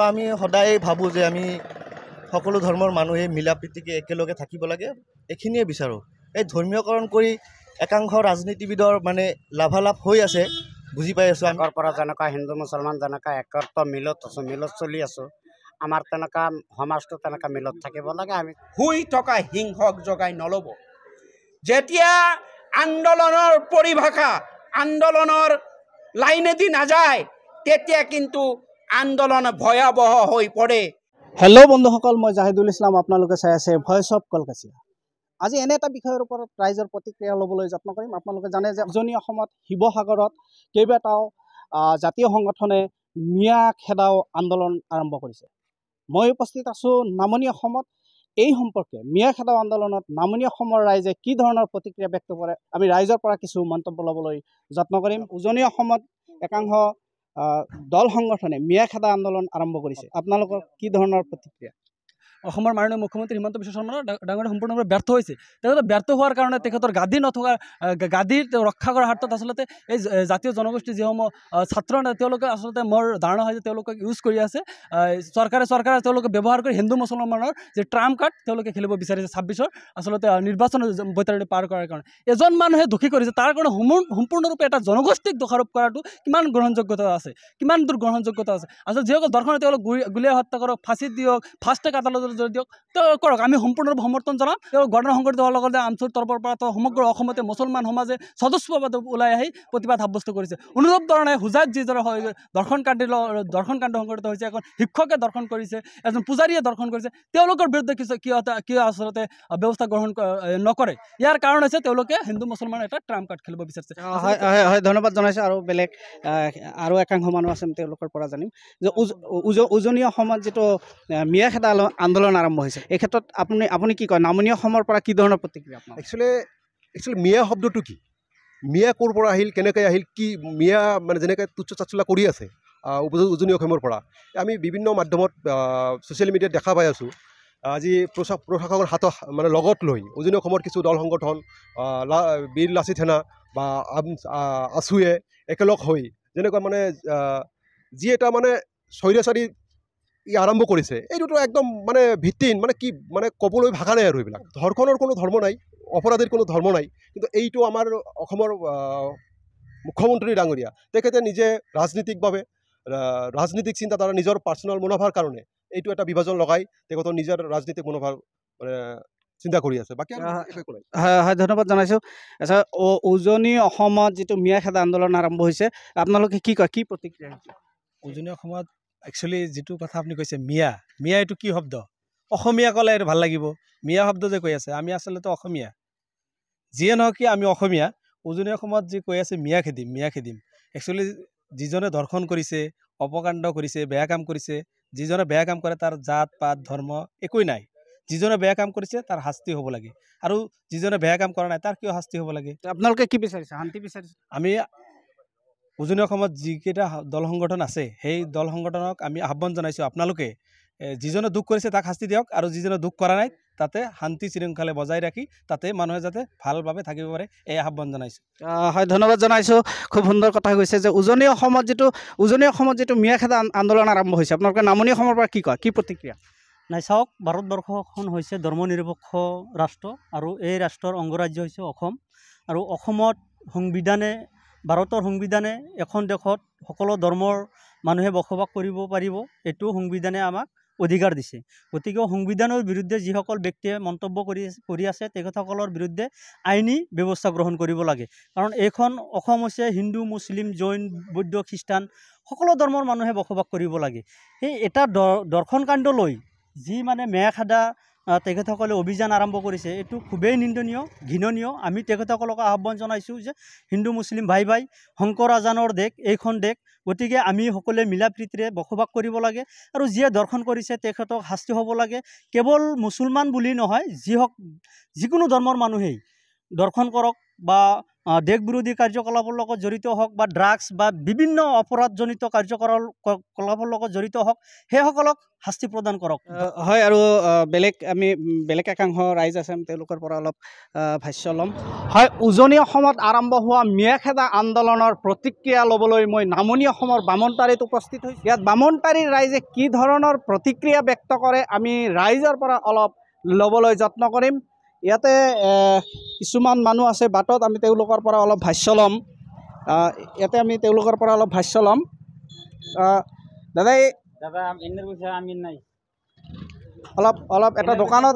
আমি সদায় ভাবোঁ যে আমি সকলো ধৰ্মৰ মানুহে মিলা প্ৰীতিকে একেলগে থাকিব লাগে, এইখিনিয়ে বিচাৰোঁ। এই ধৰ্মীয়কৰণ কৰি একাংশ ৰাজনীতিবিদৰ মানে লাভালাভ হৈ আছে, বুজি পাই আছোঁ। আগৰ পৰা যেনেকুৱা হিন্দু মুছলমান যেনেকুৱা একত্ৰ মিলত চলি আছোঁ, আমাৰ তেনেকুৱা সমাজটো তেনেকুৱা মিলত থাকিব লাগে। আমি শুই থকা হিংসক জগাই নল'ব। যেতিয়া আন্দোলনৰ পৰিভাষা আন্দোলনৰ লাইনেদি নাযায়, তেতিয়া কিন্তু আন্দোলন ভয়াৱহ হৈ পৰে। হেল্ল' বন্ধুসকল, মই জাহিদুল ইছলাম, আপোনালোকে চাই আছে ভইচ অফ কলকাছিয়া। আজি এনে এটা বিষয়ৰ ওপৰত ৰাইজৰ প্ৰতিক্ৰিয়া ল'বলৈ যত্ন কৰিম। আপোনালোকে জানে যে উজনি অসমত শিৱসাগৰত কেইবাটাও জাতীয় সংগঠনে মিয়া খেদাও আন্দোলন আৰম্ভ কৰিছে। মই উপস্থিত আছোঁ নামনি অসমত। এই সম্পৰ্কে মিয়া খেদাও আন্দোলনত নামনি অসমৰ ৰাইজে কি ধৰণৰ প্ৰতিক্ৰিয়া ব্যক্ত কৰে, আমি ৰাইজৰ পৰা কিছু মন্তব্য ল'বলৈ যত্ন কৰিম। উজনি অসমত একাংশ দল সংগঠনে মিয়া খেদা আন্দোলন আৰম্ভ কৰিছে, আপোনালোকৰ কি ধৰণৰ প্ৰতিক্ৰিয়া? অসমৰ মাননীয় মুখ্যমন্ত্ৰী হিমন্ত বিশ্ব শৰ্মা ডাঙৰীয়া সম্পূৰ্ণভাৱে ব্যৰ্থ হৈছে। তেখেতে ব্যৰ্থ হোৱাৰ কাৰণে তেখেতৰ গাদী নথকা গাদী ৰক্ষা কৰাৰ হাতত আচলতে এই জাতীয় জনগোষ্ঠী যিসমূহ ছাত্ৰ তেওঁলোকে আচলতে মোৰ ধাৰণা হয় যে তেওঁলোকক ইউজ কৰি আছে। চৰকাৰে তেওঁলোকে ব্যৱহাৰ কৰি হিন্দু মুছলমানৰ যে ট্ৰাম্প কাৰ্ড তেওঁলোকে খেলিব বিচাৰিছে 26ৰ আচলতে নিৰ্বাচন বৈতৰণি পাৰ কৰাৰ কাৰণে। এজন মানুহে দোষী কৰিছে, তাৰ কাৰণে সম্পূৰ্ণৰূপে এটা জনগোষ্ঠীক দোষাৰোপ কৰাটো কিমান গ্ৰহণযোগ্যতা আছে, কিমান দূৰ গ্ৰহণযোগ্যতা আছে? আচলতে যিসকল দৰ্শনে তেওঁলোক গুলীয়াই হত্যা কৰক, ফাঁচীত দিয়ক, ফাৰ্ষ্ট ট্ৰেক আদালতত দিয়ক, তেওঁ কৰক, আমি সম্পূৰ্ণৰূপে সমৰ্থন জনাম। তেওঁ ঘটনা সংঘটিত হোৱাৰ লগতে আমচুৰ তৰফৰ পৰা সমগ্ৰ অসমতে মুছলমান সমাজে স্বতঃস্ফূৰ্তভাৱে ওলাই আহি প্ৰতিবাদ সাব্যস্ত কৰিছে। অনুৰূপ ধৰণে হুজাইত যিদৰে দৰ্শন কাণ্ড সংঘটিত হৈছে, এখন শিক্ষকে দৰ্শন কৰিছে, এজন পূজাৰীয়ে দৰ্শন কৰিছে, তেওঁলোকৰ বিৰুদ্ধে কিয় আচলতে ব্যৱস্থা গ্ৰহণ নকৰে? ইয়াৰ কাৰণ হৈছে তেওঁলোকে হিন্দু মুছলমানৰ এটা ট্ৰাম্প কাৰ্ড খেলিব বিচাৰিছে। হয়, ধন্যবাদ জনাইছোঁ। আৰু বেলেগ আৰু একাংশ মানুহ আছে, তেওঁলোকৰ পৰা জানিম যে উজনি অসমত যিটো মিয়া খেদা আন্দোলন আৰম্ভ হৈছে, এই ক্ষেত্ৰত আপুনি কি কয়? নামনি অসমৰ পৰা কি ধৰণৰ প্ৰতিক্ৰিয়া? একচুৱেলি মিয়া শব্দটো কি? মিয়া ক'ৰ পৰা আহিল, কেনেকৈ আহিল, কি মিয়া মানে যেনেকৈ তুচ্ছ তাচ্ছলা কৰি আছে উজনি অসমৰ পৰা, আমি বিভিন্ন মাধ্যমত ছ'চিয়েল মিডিয়াত দেখা পাই আছোঁ। আজি প্ৰশাসকৰ হাতত মানে লগত লৈ উজনি অসমৰ কিছু দল সংগঠন, বীৰ লাচিত সেনা বা আছুৱে একেলগ হৈ যেনেকুৱা মানে যি এটা মানে স্বৈৰাচাৰী আৰম্ভ কৰিছে, এইটোতো একদম মানে ভিত্তিহীন, মানে কি মানে ক'বলৈ ভাষা নাই আৰু। এইবিলাক ধৰ্ষণৰ কোনো ধৰ্ম নাই, অপৰাধীৰ কোনো ধৰ্ম নাই, কিন্তু এইটো আমাৰ অসমৰ মুখ্যমন্ত্ৰী ডাঙৰীয়া তেখেতে নিজে ৰাজনীতিক চিন্তাধাৰা, নিজৰ পাৰ্চনেল মুনাফাৰ কাৰণে এইটো এটা বিভাজন লগাই তেখেতৰ নিজৰ ৰাজনীতিক মুনাফাৰ মানে চিন্তা কৰি আছে। বাকী হয়, ধন্যবাদ জনাইছোঁ। আচ্ছা, উজনি অসমত যিটো মিয়া খেদা আন্দোলন আৰম্ভ হৈছে, আপোনালোকে কি কয়, কি প্ৰতিক্ৰিয়া? উজনি অসমত একচুৱেলি যিটো কথা আপুনি কৈছে, মিয়া এইটো কি শব্দ? অসমীয়া ক'লে এইটো ভাল লাগিব, মিয়া শব্দ যে কৈ আছে, আমি আচলতে অসমীয়া, যিয়ে নহওক কি আমি অসমীয়া। উজনি অসমত যি কৈ আছে মিয়া খেদিম, একচুৱেলি যিজনে ধৰ্ষণ কৰিছে, অপকাণ্ড কৰিছে, বেয়া কাম কৰিছে, যিজনে বেয়া কাম কৰে তাৰ জাত পাত ধৰ্ম একোৱেই নাই। যিজনে বেয়া কাম কৰিছে তাৰ শাস্তি হ'ব লাগে, আৰু যিজনে বেয়া কাম কৰা নাই তাৰ কিয় শাস্তি হ'ব লাগে? আপোনালোকে কি বিচাৰিছে? শান্তি বিচাৰিছে? আমি উজনি অসমত যিকেইটা দল সংগঠন আছে, সেই দল সংগঠনক আমি আহ্বান জনাইছোঁ, আপোনালোকে যিজনে দুখ কৰিছে তাক শাস্তি দিয়ক, আৰু যিজনে দুখ কৰা নাই তাতে শান্তি শৃংখলা বজাই ৰাখি তাতে মানুহে যাতে ভালভাৱে থাকিব পাৰে, এই আহ্বান জনাইছোঁ। হয়, ধন্যবাদ জনাইছোঁ। খুব সুন্দৰ কথা কৈছে যে উজনি অসমত যিটো মিয়া খেদা আন্দোলন আৰম্ভ হৈছে, আপোনালোকে নামনি অসমৰ পৰা কি কয়, কি প্ৰতিক্ৰিয়া? নাই, চাওক, ভাৰতবৰ্ষখন হৈছে ধৰ্ম নিৰপেক্ষ ৰাষ্ট্ৰ, আৰু এই ৰাষ্ট্ৰৰ অংগৰাজ্য হৈছে অসম। আৰু অসমত ভাৰতৰ সংবিধানে এখন দেশত সকলো ধৰ্মৰ মানুহে বসবাস কৰিব পাৰিব, এইটো সংবিধানে আমাক অধিকাৰ দিছে। গতিকে সংবিধানৰ বিৰুদ্ধে যিসকল ব্যক্তিয়ে মন্তব্য কৰি আছে তেখেতসকলৰ বিৰুদ্ধে আইনী ব্যৱস্থা গ্ৰহণ কৰিব লাগে। কাৰণ এইখন অসম হৈছে হিন্দু, মুছলিম, জৈন, বৌদ্ধ, খ্ৰীষ্টান সকলো ধৰ্মৰ মানুহে বসবাস কৰিব লাগে। সেই এটা দৰ্শন কাণ্ড লৈ যি মানে মেয়া খেদা তেখেতসকলে অভিযান আৰম্ভ কৰিছে, এইটো খুবেই নিন্দনীয়, ঘৃণনীয়। আমি তেখেতসকলক আহ্বান জনাইছোঁ যে হিন্দু মুছলিম ভাই শংকৰ আজানৰ দেশ এইখন দেশ, গতিকে আমি সকলোৱে মিলা প্ৰীতিৰে বসবাস কৰিব লাগে, আৰু যিয়ে দৰ্শন কৰিছে তেখেতক শাস্তি হ'ব লাগে। কেৱল মুছলমান বুলি নহয়, যিকোনো ধৰ্মৰ মানুহেই দৰ্শন কৰক বা দেশ বিৰোধী কাৰ্যকলাপৰ লগত জড়িত হওক বা ড্ৰাগছ বা বিভিন্ন অপৰাধজনিত কাৰ্যকলাপৰ লগত জড়িত হওক সেইসকলক শাস্তি প্ৰদান কৰক। হয়, আৰু বেলেগ একাংশ ৰাইজ আছে, আমি তেওঁলোকৰ পৰা অলপ ভাষ্য ল'ম। হয়, উজনি অসমত আৰম্ভ হোৱা মিয়াখেদা আন্দোলনৰ প্ৰতিক্ৰিয়া ল'বলৈ মই নামনি অসমৰ বামুণটাৰীত উপস্থিত হৈছোঁ। ইয়াত বামুণটাৰীৰ ৰাইজে কি ধৰণৰ প্ৰতিক্ৰিয়া ব্যক্ত কৰে আমি ৰাইজৰ পৰা অলপ ল'বলৈ যত্ন কৰিম। ইয়াতে কিছুমান মানুহ আছে বাটত, আমি তেওঁলোকৰ পৰা অলপ ভাষ্য ল'ম। দাদা অলপ এটা দোকানত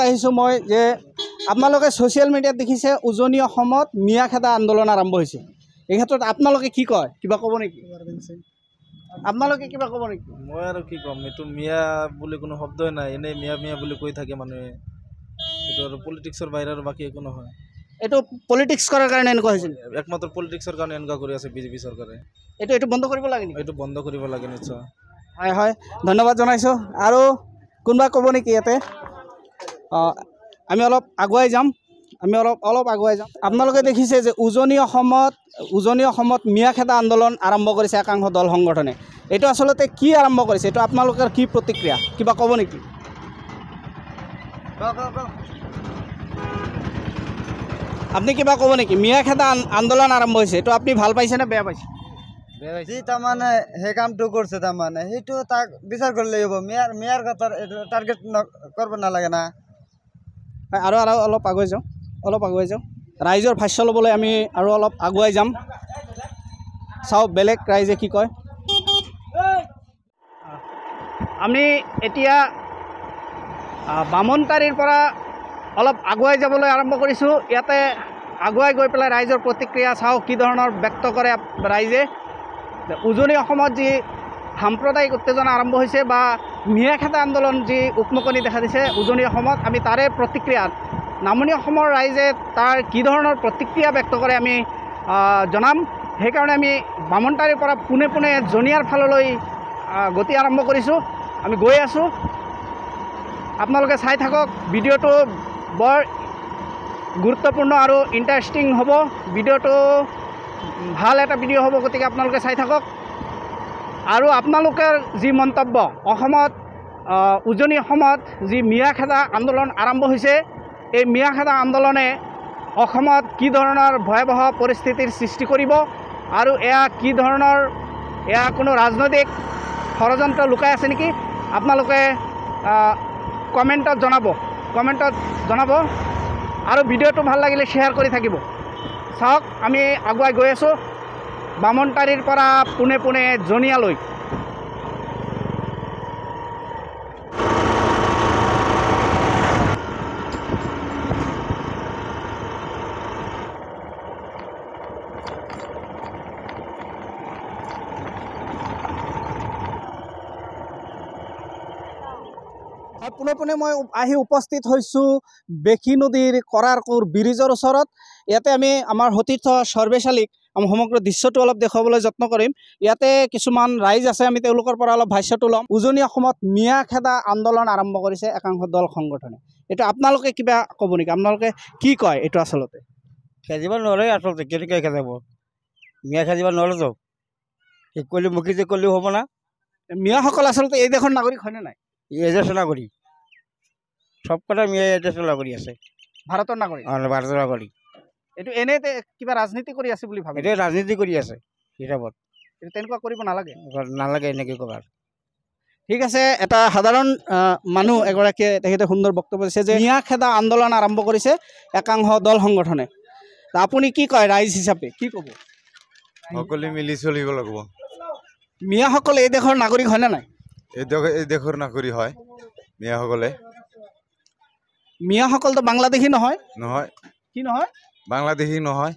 আহিছোঁ মই যে আপোনালোকে ছ'চিয়েল মিডিয়াত দেখিছে উজনি অসমত মিয়াখেদা আন্দোলন আৰম্ভ হৈছে। এই ক্ষেত্ৰত আপোনালোকে কি কয়, কিবা ক'ব নেকি? আপোনালোকে কিবা ক'ব নেকি? মই আৰু কি ক'ম, এইটো মিয়া বুলি কোনো শব্দই নাই, এনেই মিয়া মিয়া বুলি কৈ থাকে মানুহে। এইটো আৰু পলিটিক্সৰ বাহিৰে আৰু বাকী একো নহয়। এইটো পলিটিক্স কৰাৰ কাৰণে এনেকুৱা হৈছিল, একমাত্ৰ পলিটিক্সৰ কাৰণে এনেকুৱা কৰি আছে বিজেপি চৰকাৰে। এইটো বন্ধ কৰিব লাগে নেকি? এইটো বন্ধ কৰিব লাগে নিশ্চয়। হয়, ধন্যবাদ জনাইছোঁ। আৰু কোনোবা ক'ব নেকি ইয়াতে? আমি অলপ আগুৱাই যাম। আপোনালোকে দেখিছে যে উজনি অসমত মিয়াখেদা আন্দোলন আৰম্ভ কৰিছে একাংশ দল সংগঠনে। এইটো আচলতে কি আৰম্ভ কৰিছে, এইটো আপোনালোকৰ কি প্ৰতিক্ৰিয়া, কিবা ক'ব নেকি? আপুনি কিবা ক'ব নেকি? মিয়াখেদা আন্দোলন আৰম্ভ হৈছে, এইটো আপুনি ভাল পাইছে নে বেয়া পাইছে? যি তাৰমানে সেই কামটো কৰিছে, তাৰমানে সেইটো তাক বিচাৰ কৰিব লাগিব। মিয়াৰ কথা টাৰ্গেট কৰিব নালাগে না। আৰু অলপ আগুৱাই যাওঁ। ৰাইজৰ ভাষ্য ল'বলৈ আমি আৰু অলপ আগুৱাই যাম। চাওঁ বেলেগ ৰাইজে কি কয়। আমি এতিয়া বামুণটাৰীৰ পৰা অলপ আগুৱাই যাবলৈ আৰম্ভ কৰিছোঁ। ইয়াতে আগুৱাই গৈ পেলাই ৰাইজৰ প্ৰতিক্ৰিয়া চাওঁ কি ধৰণৰ ব্যক্ত কৰে ৰাইজে। উজনি অসমত যি সাম্প্ৰদায়িক উত্তেজনা আৰম্ভ হৈছে বা মিয়াখেদা আন্দোলন যি উকমুকনি দেখা দিছে উজনি অসমত, আমি তাৰে প্ৰতিক্ৰিয়াত নামনি অসমৰ ৰাইজে তাৰ কি ধৰণৰ প্ৰতিক্ৰিয়া ব্যক্ত কৰে আমি জনাম। সেইকাৰণে আমি বামুণটাৰীৰ পৰা পোনে জনিয়াৰ ফাললৈ গতি আৰম্ভ কৰিছোঁ। আমি গৈ আছোঁ, আপোনালোকে চাই থাকক। ভিডিঅ'টো বৰ গুৰুত্বপূৰ্ণ আৰু ইণ্টাৰেষ্টিং হ'ব। ভিডিঅ'টো ভাল এটা ভিডিঅ' হ'ব, গতিকে আপোনালোকে চাই থাকক। আৰু আপোনালোকৰ যি মন্তব্য, উজনি অসমত যি মিয়াখেদা আন্দোলন আৰম্ভ হৈছে, এই মিয়াখেদা আন্দোলনে অসমত কি ধৰণৰ ভয়াৱহ পৰিস্থিতিৰ সৃষ্টি কৰিব আৰু এয়া কোনো ৰাজনৈতিক ষড়যন্ত্ৰ লুকাই আছে নেকি, আপোনালোকে কমেণ্টত জনাব। আৰু ভিডিঅ'টো ভাল লাগিলে শ্বেয়াৰ কৰি থাকিব। চাওক, আমি আগুৱাই গৈ আছোঁ বামুণটাৰীৰ পৰা পোনে জনিয়ালৈ। পোনে মই আহি উপস্থিত হৈছোঁ বেকী নদীৰ কৰাৰকুৰ ব্ৰিজৰ ওচৰত। ইয়াতে আমি আমাৰ সতীৰ্থ সৰ্বেশালীক সমগ্ৰ দৃশ্যটো অলপ দেখুৱাবলৈ যত্ন কৰিম। ইয়াতে কিছুমান ৰাইজ আছে, আমি তেওঁলোকৰ পৰা অলপ ভাষ্যটো ল'ম। উজনি অসমত মিয়াখেদা আন্দোলন আৰম্ভ কৰিছে একাংশ দল সংগঠনে। এইটো আপোনালোকে কিবা ক'ব নেকি? আপোনালোকে কি কয় এইটো আচলতে? খেদিব নোৱাৰে, আচলতে কেনেকৈ খেদাব? মিয়া খেদিব নোৱাৰেতো, মুখী যে কৰিলেও হ'ব না। মিয়াসকল আচলতে এই দেশৰ নাগৰিক হয়নে নাই? এই দেশৰ নাগৰিক, সব কথা মিয়াই এই দেশৰ নাগৰিক আছে, ভাৰতৰ নাগৰিক। ভাৰতৰ নাগৰিক। এইটো এনেই কিবা ৰাজনীতি কৰি আছে বুলি ভাবে? এতিয়া ৰাজনীতি কৰি আছে হিচাপত, তেনেকুৱা কৰিব নালাগে এনেকৈ কৰাৰ। ঠিক আছে, এটা সাধাৰণ মানুহ এগৰাকীয়ে তেখেতে সুন্দৰ বক্তব্য দিছে যে মিয়াখেদা আন্দোলন আৰম্ভ কৰিছে একাংশ দল সংগঠনে। আপুনি কি কয় ৰাইজ হিচাপে, কি ক'ব? সকলোৱে মিলি চলিব লাগিব। মিয়াসকল এই দেশৰ নাগৰিক হয়নে নাই? এই দেশৰ নাগৰিক হয় মিয়াসকলে। মিয়াসকলতো বাংলাদেশী নহয়? নহয়। কি নহয়? বাংলাদেশী নহয়,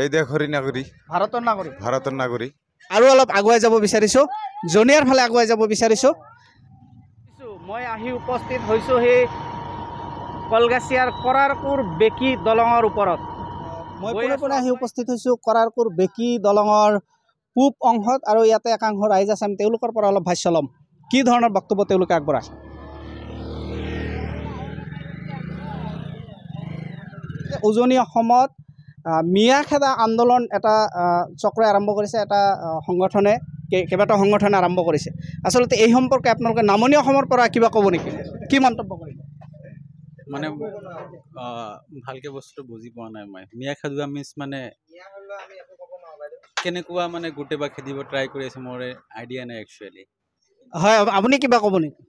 এই দেশৰে নাগৰিক, ভাৰতৰ নাগৰিক। আৰু অলপ আগুৱাই যাব বিচাৰিছোঁ, জনিয়াৰ ফালে আগুৱাই যাব বিচাৰিছোঁ। মই আহি উপস্থিত হৈছোঁ সেই কলগাছিয়াৰ কৰাৰকুৰ বেকী দলঙৰ ওপৰত। মই পুনে আহি উপস্থিত হৈছোঁ কৰাৰকুৰ বেকী দলঙৰ পূব অংশত, আৰু ইয়াতে একাংশ ৰাইজ আছে, আমি তেওঁলোকৰ পৰা অলপ ভাষ্য ল'ম কি ধৰণৰ বক্তব্য তেওঁলোকে আগবঢ়াইছে। উজনি অসমত মিয়া খেদা আন্দোলন এটা চক্ৰই আৰম্ভ কৰিছে, এটা সংগঠনে কেইবাটাও সংগঠনে আৰম্ভ কৰিছে। আচলতে এই সম্পৰ্কে আপোনালোকে নামনি অসমৰ পৰা কিবা ক'ব নেকি, কি মন্তব্য কৰিব? মানে ভালকৈ বস্তুটো বুজি পোৱা নাই মই। মিয়া খেদোৱা মিছ মানে কেনেকুৱা মানে গোটেই বা খেদিব ট্ৰাই কৰি আছে, মোৰ আইডিয়া নাই একচুৱেলি। হয়, আপুনি কিবা ক'ব নেকি?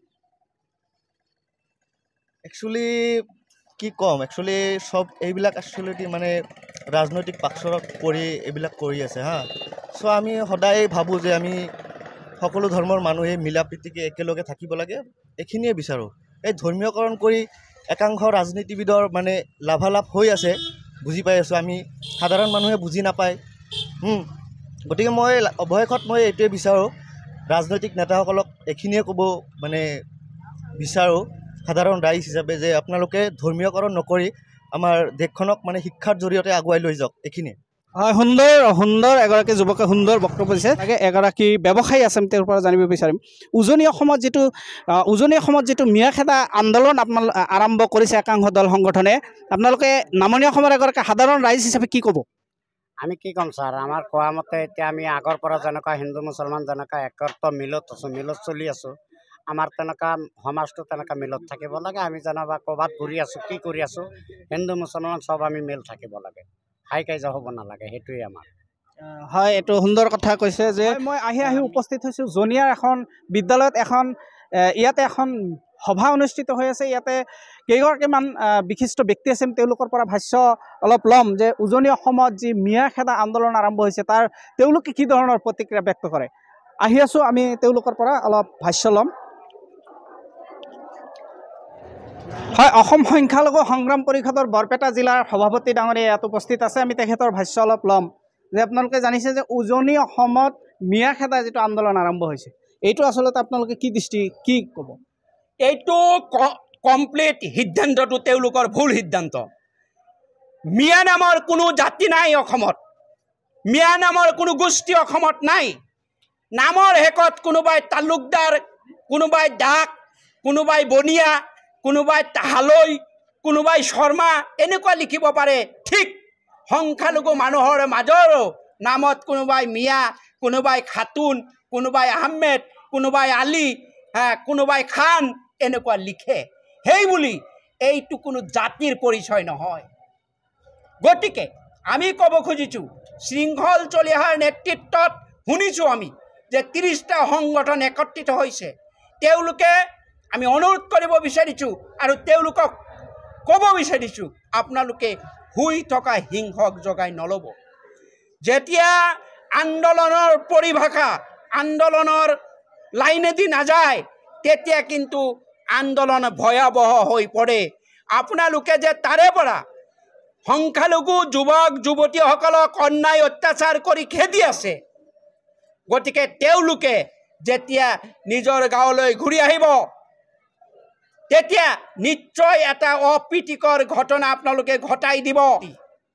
একচুৱেলি কি ক'ম, একচুৱেলি চব এইবিলাক একচুৱেলি মানে ৰাজনৈতিক পাকচৰত পৰি এইবিলাক কৰি আছে হা। চ' আমি সদায় ভাবোঁ যে আমি সকলো ধৰ্মৰ মানুহে মিলা প্ৰীতিকে একেলগে থাকিব লাগে, এইখিনিয়ে বিচাৰোঁ। এই ধৰ্মীয়কৰণ কৰি একাংশ ৰাজনীতিবিদৰ মানে লাভালাভ হৈ আছে, বুজি পাই আছোঁ, আমি সাধাৰণ মানুহে বুজি নাপায়। গতিকে মই অৱশেষত মই এইটোৱে বিচাৰোঁ, ৰাজনৈতিক নেতাসকলক এইখিনিয়ে ক'ব মানে বিচাৰোঁ সাধাৰণ ৰাইজ হিচাপে, যে আপোনালোকে ধৰ্মীয়কৰণ নকৰি আমাৰ দেশখনক মানে শিক্ষাৰ জৰিয়তে আগুৱাই লৈ যাওক, এইখিনিয়ে। হয়, সুন্দৰ এগৰাকী যুৱকে সুন্দৰ বক্তব্য দিছে। তাকে এগৰাকী ব্যৱসায়ী আছে, তেওঁৰ পৰা জানিব বিচাৰিম। উজনি অসমত যিটো মিয়া খেদা আন্দোলন আৰম্ভ কৰিছে একাংশ দল সংগঠনে, আপোনালোকে নামনি অসমৰ এগৰাকী সাধাৰণ ৰাইজ হিচাপে কি ক'ব? আমি কি ক'ম ছাৰ, আমাৰ কোৱা মতে এতিয়া আমি আগৰ পৰা যেনেকুৱা হিন্দু মুছলমান যেনেকুৱা একত্ৰ মিলত আছোঁ, মিলত চলি আছোঁ, আমাৰ তেনেকুৱা সমাজটো তেনেকুৱা মিলত থাকিব লাগে। আমি যেনিবা ক'ৰবাত ঘূৰি আছোঁ, কি কৰি আছোঁ, হিন্দু মুছলমান চব আমি মিল থাকিব লাগে, হাই কাজিয়া হ'ব নালাগে, সেইটোৱে আমাৰ। হয়, এইটো সুন্দৰ কথা কৈছে যে মই আহি উপস্থিত হৈছোঁ জনিয়াৰ এখন বিদ্যালয়ত। ইয়াতে এখন সভা অনুষ্ঠিত হৈ আছে। ইয়াতে কেইগৰাকীমান বিশিষ্ট ব্যক্তি আছে, তেওঁলোকৰ পৰা ভাষ্য অলপ ল'ম যে উজনি অসমত যি মিয়া খেদা আন্দোলন আৰম্ভ হৈছে তাৰ তেওঁলোকে কি ধৰণৰ প্ৰতিক্ৰিয়া ব্যক্ত কৰে। আহি আছোঁ, আমি তেওঁলোকৰ পৰা অলপ ভাষ্য ল'ম। হয়, অসম সংখ্যালঘু সংগ্ৰাম পৰিষদৰ বৰপেটা জিলাৰ সভাপতি ডাঙৰীয়া ইয়াত উপস্থিত আছে। আমি তেখেতৰ ভাষ্য অলপ ল'ম যে আপোনালোকে জানিছে যে উজনি অসমত মিয়া খেদা যিটো আন্দোলন আৰম্ভ হৈছে, এইটো আচলতে আপোনালোকে কি ক'ব? এইটো কমপ্লিট সিদ্ধান্তটো তেওঁলোকৰ ভুল সিদ্ধান্ত। মিয়া নামৰ কোনো জাতি নাই অসমত, মিয়া নামৰ কোনো গোষ্ঠী অসমত নাই। নামৰ শেষত কোনোবাই তালুকদাৰ, কোনোবাই ডাক, কোনোবাই বনিয়া, কোনোবাই তাহালৈ, কোনোবাই শৰ্মা, এনেকুৱা লিখিব পাৰে। ঠিক সংখ্যালঘু মানুহৰ মাজৰো নামত কোনোবাই মিয়া, কোনোবাই খাতুন, কোনোবাই আহমেদ, কোনোবাই আলী, কোনোবাই খান, এনেকুৱা লিখে। সেই বুলি এইটো কোনো জাতিৰ পৰিচয় নহয়। গতিকে আমি ক'ব খুজিছোঁ, শৃংখল চলি অহাৰ নেতৃত্বত শুনিছোঁ আমি যে 30টা সংগঠন একত্ৰিত হৈছে। তেওঁলোকে আমি অনুৰোধ কৰিব বিচাৰিছোঁ আৰু তেওঁলোকক ক'ব বিচাৰিছোঁ, আপোনালোকে শুই থকা সিংহক জগাই নল'ব। যেতিয়া আন্দোলনৰ পৰিভাষা, আন্দোলনৰ লাইনেদি নাযায়, তেতিয়া কিন্তু আন্দোলন ভয়াৱহ হৈ পৰে। আপোনালোকে যে তাৰে পৰা সংখ্যালঘু যুৱক যুৱতীসকলক অন্যায় অত্যাচাৰ কৰি খেদি আছে, গতিকে তেওঁলোকে যেতিয়া নিজৰ গাঁৱলৈ ঘূৰি আহিব, তেতিয়া নিশ্চয় এটা অপ্ৰীতিকৰ ঘটনা আপোনালোকে ঘটাই দিব।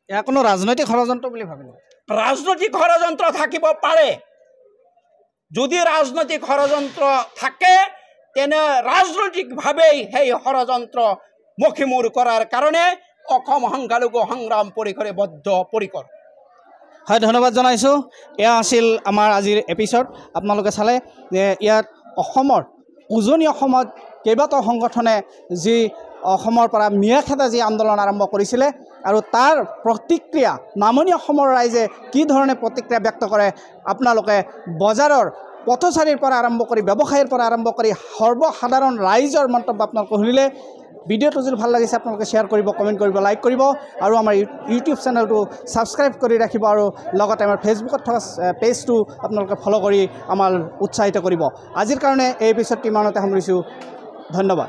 এয়া কোনো ৰাজনৈতিক ষড়যন্ত্ৰ বুলি ভাবিলে? ৰাজনৈতিক ষড়যন্ত্ৰ থাকিব পাৰে। যদি ৰাজনৈতিক ষড়যন্ত্ৰ থাকে, তেনে ৰাজনৈতিকভাৱেই সেই ষড়যন্ত্ৰ মষিমূৰ কৰাৰ কাৰণে অসম সংখ্যালঘু সংগ্ৰাম পৰিষদে বদ্ধপৰিকৰ। হয়, ধন্যবাদ জনাইছোঁ। এয়া আছিল আমাৰ আজিৰ এপিছড। আপোনালোকে চালে যে ইয়াত অসমৰ উজনি অসমত কেইবাটাও সংগঠনে যি অসমৰ পৰা মিয়া খেদা যি আন্দোলন আৰম্ভ কৰিছিলে আৰু তাৰ প্ৰতিক্ৰিয়া নামনি অসমৰ ৰাইজে কি ধৰণে প্ৰতিক্ৰিয়া ব্যক্ত কৰে, আপোনালোকে বজাৰৰ পথচাৰীৰ পৰা আৰম্ভ কৰি ব্যৱসায়ীৰ পৰা আৰম্ভ কৰি সৰ্বসাধাৰণ ৰাইজৰ মন্তব্য আপোনালোকে শুনিলে। ভিডিঅ'টো যদি ভাল লাগিছে আপোনালোকে শ্বেয়াৰ কৰিব, কমেণ্ট কৰিব, লাইক কৰিব আৰু আমাৰ ইউটিউব চেনেলটো ছাবস্ক্ৰাইব কৰি ৰাখিব আৰু লগতে আমাৰ ফেচবুকত থকা পেজটো আপোনালোকে ফ'ল' কৰি আমাৰ উৎসাহিত কৰিব। আজিৰ কাৰণে এই এপিছডটো ইমানতে সামৰিছোঁ। ধন্যবাদ।